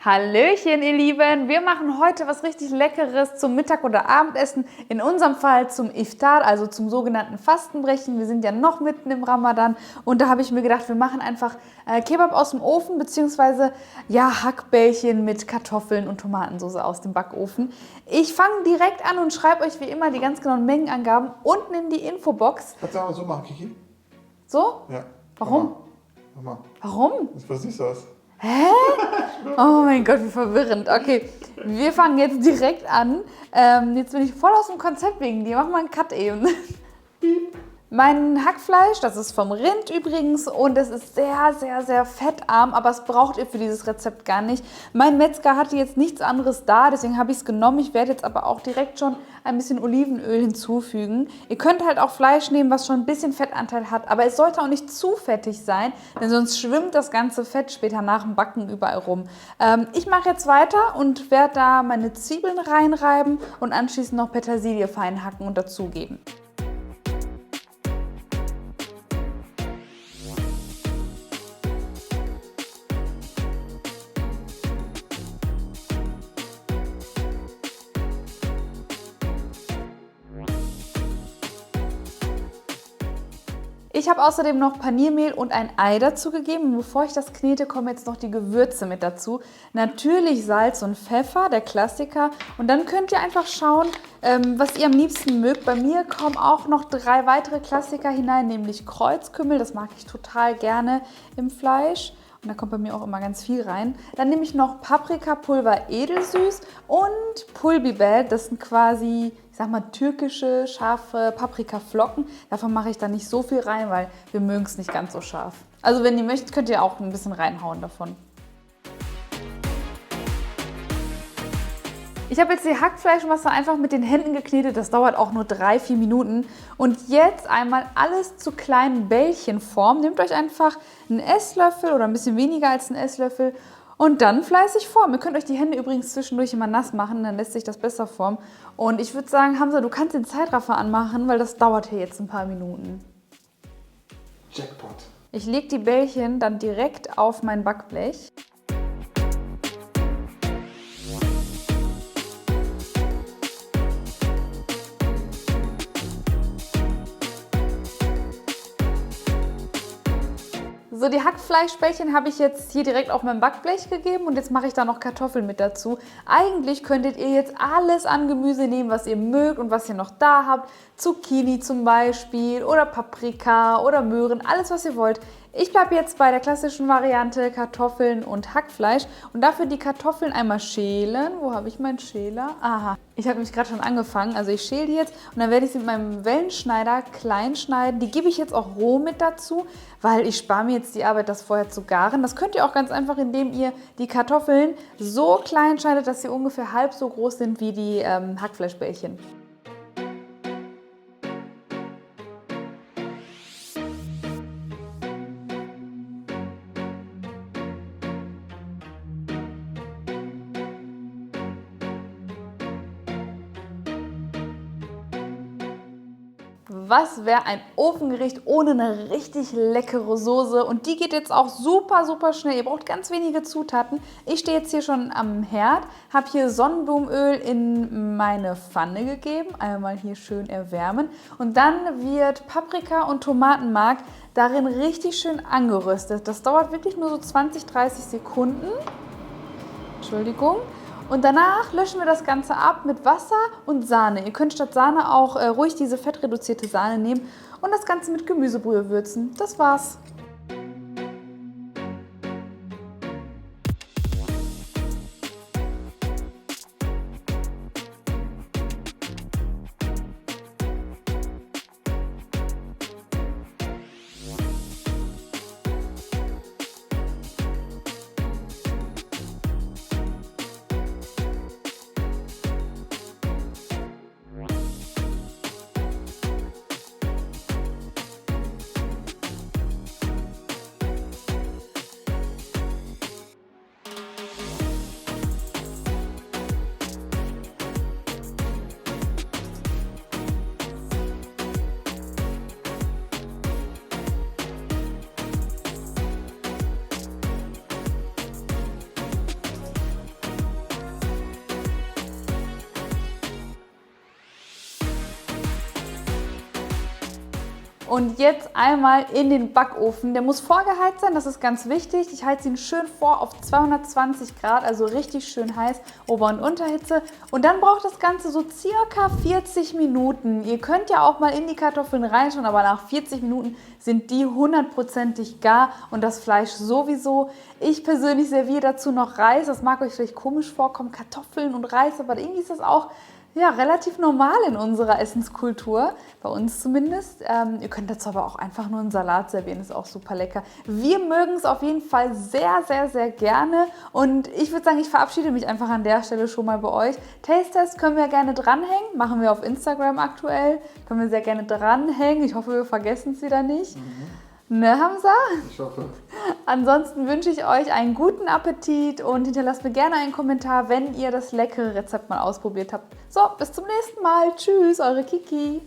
Hallöchen, ihr Lieben! Wir machen heute was richtig Leckeres zum Mittag- oder Abendessen. In unserem Fall zum Iftar, also zum sogenannten Fastenbrechen. Wir sind ja noch mitten im Ramadan und da habe ich mir gedacht, wir machen einfach Kebab aus dem Ofen beziehungsweise ja, Hackbällchen mit Kartoffeln und Tomatensauce aus dem Backofen. Ich fange direkt an und schreibe euch wie immer die ganz genauen Mengenangaben unten in die Infobox. Kannst du auch so machen, Kiki? So? Ja. Warum? Mach mal. Warum? Das war süß aus. Hä? Oh mein Gott, wie verwirrend. Okay, wir fangen jetzt direkt an. Jetzt bin ich voll aus dem Konzept wegen dir. Mach mal einen Cut eben. Mein Hackfleisch, das ist vom Rind übrigens und es ist sehr, sehr, sehr fettarm, aber es braucht ihr für dieses Rezept gar nicht. Mein Metzger hatte jetzt nichts anderes da, deswegen habe ich es genommen. Ich werde jetzt aber auch direkt schon ein bisschen Olivenöl hinzufügen. Ihr könnt halt auch Fleisch nehmen, was schon ein bisschen Fettanteil hat, aber es sollte auch nicht zu fettig sein, denn sonst schwimmt das ganze Fett später nach dem Backen überall rum. Ich mache jetzt weiter und werde da meine Zwiebeln reinreiben und anschließend noch Petersilie fein hacken und dazugeben. Ich habe außerdem noch Paniermehl und ein Ei dazu gegeben. Und bevor ich das knete, kommen jetzt noch die Gewürze mit dazu. Natürlich Salz und Pfeffer, der Klassiker. Und dann könnt ihr einfach schauen, was ihr am liebsten mögt. Bei mir kommen auch noch 3 weitere Klassiker hinein, nämlich Kreuzkümmel. Das mag ich total gerne im Fleisch. Und da kommt bei mir auch immer ganz viel rein. Dann nehme ich noch Paprikapulver edelsüß und Pul Biber. Das sind quasi, ich sag mal, türkische, scharfe Paprikaflocken. Davon mache ich da nicht so viel rein, weil wir mögen es nicht ganz so scharf. Also wenn ihr möchtet, könnt ihr auch ein bisschen reinhauen davon. Ich habe jetzt die Hackfleischmasse einfach mit den Händen geknetet. Das dauert auch nur 3-4 Minuten. Und jetzt einmal alles zu kleinen Bällchen formen. Nehmt euch einfach einen Esslöffel oder ein bisschen weniger als einen Esslöffel und dann fleißig formen. Ihr könnt euch die Hände übrigens zwischendurch immer nass machen, dann lässt sich das besser formen. Und ich würde sagen, Hamza, du kannst den Zeitraffer anmachen, weil das dauert hier jetzt ein paar Minuten. Jackpot. Ich lege die Bällchen dann direkt auf mein Backblech. So, die Hackfleischbällchen habe ich jetzt hier direkt auf mein Backblech gegeben und jetzt mache ich da noch Kartoffeln mit dazu. Eigentlich könntet ihr jetzt alles an Gemüse nehmen, was ihr mögt und was ihr noch da habt. Zucchini zum Beispiel oder Paprika oder Möhren, alles was ihr wollt. Ich bleibe jetzt bei der klassischen Variante Kartoffeln und Hackfleisch und dafür die Kartoffeln einmal schälen. Wo habe ich meinen Schäler? Aha, ich habe mich gerade schon angefangen. Also ich schäle die jetzt und dann werde ich sie mit meinem Wellenschneider klein schneiden. Die gebe ich jetzt auch roh mit dazu, weil ich spare mir jetzt die Arbeit, das vorher zu garen. Das könnt ihr auch ganz einfach, indem ihr die Kartoffeln so klein schneidet, dass sie ungefähr halb so groß sind wie die Hackfleischbällchen. Was wäre ein Ofengericht ohne eine richtig leckere Soße? Und die geht jetzt auch super, super schnell. Ihr braucht ganz wenige Zutaten. Ich stehe jetzt hier schon am Herd, habe hier Sonnenblumenöl in meine Pfanne gegeben. Einmal hier schön erwärmen. Und dann wird Paprika und Tomatenmark darin richtig schön angeröstet. Das dauert wirklich nur so 20-30 Sekunden. Entschuldigung. Und danach löschen wir das Ganze ab mit Wasser und Sahne. Ihr könnt statt Sahne auch ruhig diese fettreduzierte Sahne nehmen und das Ganze mit Gemüsebrühe würzen. Das war's. Und jetzt einmal in den Backofen. Der muss vorgeheizt sein, das ist ganz wichtig. Ich heize ihn schön vor auf 220 Grad, also richtig schön heiß, Ober- und Unterhitze. Und dann braucht das Ganze so circa 40 Minuten. Ihr könnt ja auch mal in die Kartoffeln reinschauen, aber nach 40 Minuten sind die 100%ig gar und das Fleisch sowieso. Ich persönlich serviere dazu noch Reis. Das mag euch vielleicht komisch vorkommen, Kartoffeln und Reis, aber irgendwie ist das auch ja, relativ normal in unserer Essenskultur, bei uns zumindest. Ihr könnt dazu aber auch einfach nur einen Salat servieren, ist auch super lecker. Wir mögen es auf jeden Fall sehr, sehr, sehr gerne und ich würde sagen, ich verabschiede mich einfach an der Stelle schon mal bei euch. Taste-Test können wir gerne dranhängen, machen wir auf Instagram aktuell, können wir sehr gerne dranhängen. Ich hoffe, wir vergessen es wieder nicht. Ne, Hamza? Ich hoffe. Ansonsten wünsche ich euch einen guten Appetit und hinterlasst mir gerne einen Kommentar, wenn ihr das leckere Rezept mal ausprobiert habt. So, bis zum nächsten Mal. Tschüss, eure Kiki.